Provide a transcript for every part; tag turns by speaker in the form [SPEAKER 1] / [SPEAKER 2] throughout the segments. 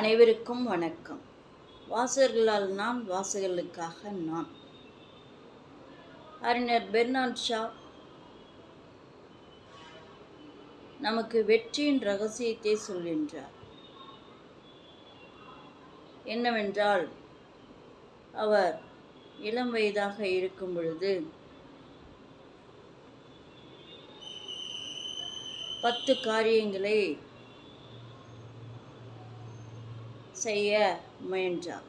[SPEAKER 1] அனைவருக்கும் வணக்கம். வாசகர்களால் நான், வாசகர்களுக்காக நான். அறிஞர் பெர்னார்ட் ஷா நமக்கு வெற்றியின் ரகசியத்தை சொல்கின்றார். என்னவென்றால், அவர் இளம் வயதாக இருக்கும் பொழுது 10 காரியங்களை செய்ய முயன்றார்.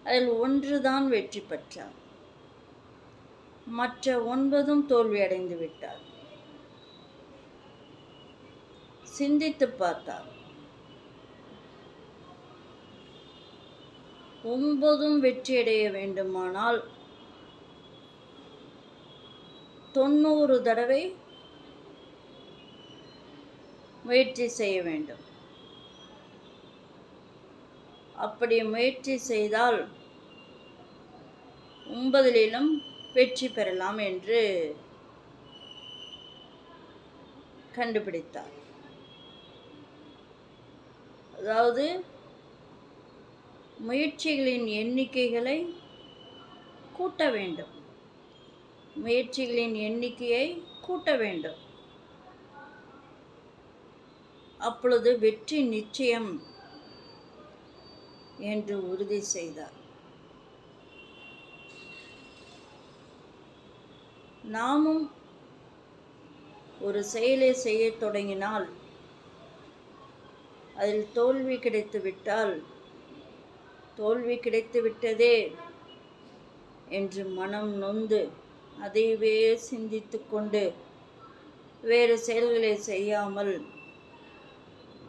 [SPEAKER 1] அதில் 1 தான் வெற்றி பெற்றார். மற்ற 9 தோல்வியடைந்து விட்டார். சிந்தித்து பார்த்தார். 9 வெற்றியடைய வேண்டுமானால் 90 தடவை முயற்சி செய்ய வேண்டும். அப்படி முயற்சி செய்தால் 9லும் வெற்றி பெறலாம் என்று கண்டுபிடித்தார். அதாவது முயற்சிகளின் எண்ணிக்கைகளை கூட்ட வேண்டும். முயற்சிகளின் எண்ணிக்கையை கூட்ட வேண்டும். அப்பொழுது வெற்றி நிச்சயம் என்று உறுதி செய்தார். நாமும் ஒரு செயலை செய்ய தொடங்கினால் அதில் தோல்வி கிடைத்துவிட்டால், தோல்வி கிடைத்துவிட்டதே என்று மனம் நொந்து அதைவே சிந்தித்து கொண்டு வேறு செயல்களை செய்யாமல்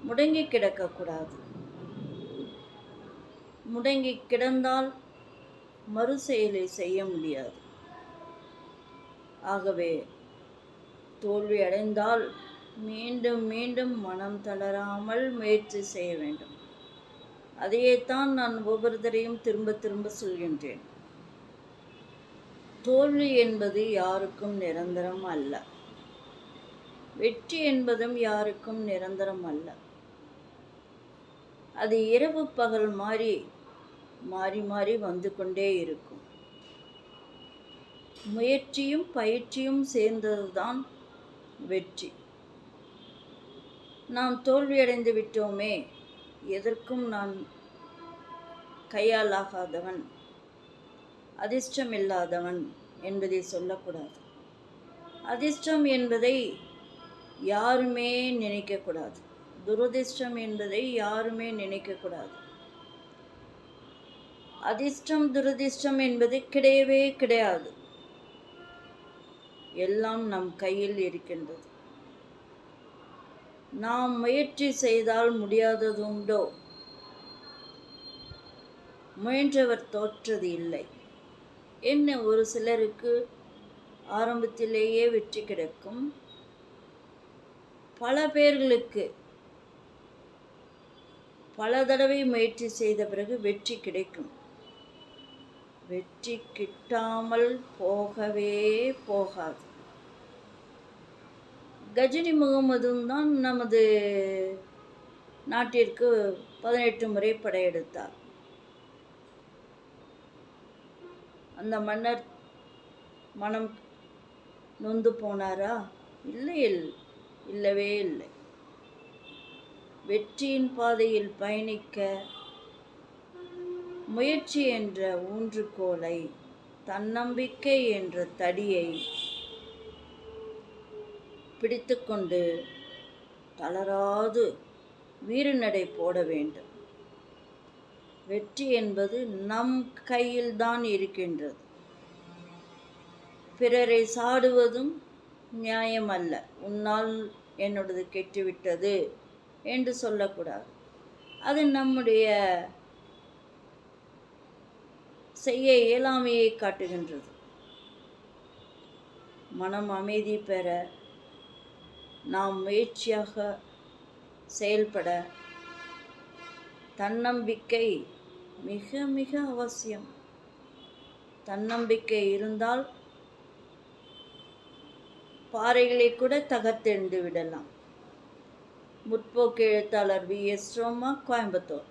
[SPEAKER 1] முடங்கி கிடக்கக்கூடாது. முடங்கி கிடந்தால் மறு செயலை செய்ய முடியாது. ஆகவே தோல்வி அடைந்தால் மீண்டும் மீண்டும் மனம் தளராமல் முயற்சி செய்ய வேண்டும். அதையேத்தான் நான் ஒவ்வொருத்தரையும் திரும்ப திரும்ப சொல்கின்றேன். தோல்வி என்பது யாருக்கும் நிரந்தரம் அல்ல. வெற்றி என்பதும் யாருக்கும் நிரந்தரம் அல்ல. அது இரவு பகல் மாறி மாறி வந்து கொண்டே இருக்கும். முயற்சியும் பயிற்சியும் சேர்ந்ததுதான் வெற்றி. நாம் தோல்வியடைந்து விட்டோமே, எதற்கும் நான் கையாலாகாதவன், அதிர்ஷ்டம் இல்லாதவன் என்பதை சொல்லக்கூடாது. அதிர்ஷ்டம் என்பதை யாருமே நினைக்கக்கூடாது. துரதிர்ஷ்டம் என்பதை யாருமே நினைக்கக்கூடாது. அதிர்ஷ்டம் துரதிர்ஷ்டம் என்பது கிடையவே கிடையாது. எல்லாம் நம் கையில் இருக்கின்றது. நாம் முயற்சி செய்தால் முடியாதது உண்டோ? முயன்றவர் தோற்றது இல்லை. என்ன, ஒரு சிலருக்கு ஆரம்பத்திலேயே வெற்றி கிடைக்கும். பல பேர்களுக்கு பல தடவை முயற்சி செய்த பிறகு வெற்றி கிடைக்கும். வெற்றி கிட்டாமல் போகவே போகாது. கஜினி முகமதும் தான் நமது நாட்டிற்கு 18 முறை படையெடுத்தார். அந்த மன்னர் மனம் நொந்து போனாரா? இல்லவே இல்லை. வெற்றியின் பாதையில் பயணிக்க முயற்சி என்ற ஊன்றுகோலை, தன்னம்பிக்கை என்ற தடியை பிடித்துக்கொண்டு தளராது வீறுநடை போட வேண்டும். வெற்றி என்பது நம் கையில்தான் இருக்கின்றது. பிறரை சாடுவதும் நியாயமல்ல. உன்னால் என்னோடது கெட்டுவிட்டது என்று சொல்லக்கூடாது. அது நம்முடைய செய்ய இயலாமையை காட்டுகின்றது. மனம் அமைதி பெற, நாம் முயற்சியாக செயல்பட தன்னம்பிக்கை மிக மிக அவசியம். தன்னம்பிக்கை இருந்தால் பாறைகளை கூட தகர்த்தெறிந்து விடலாம். முற்போக்கு எழுத்தாளர் வி.எஸ். ரோமா, கோயம்புத்தூர்.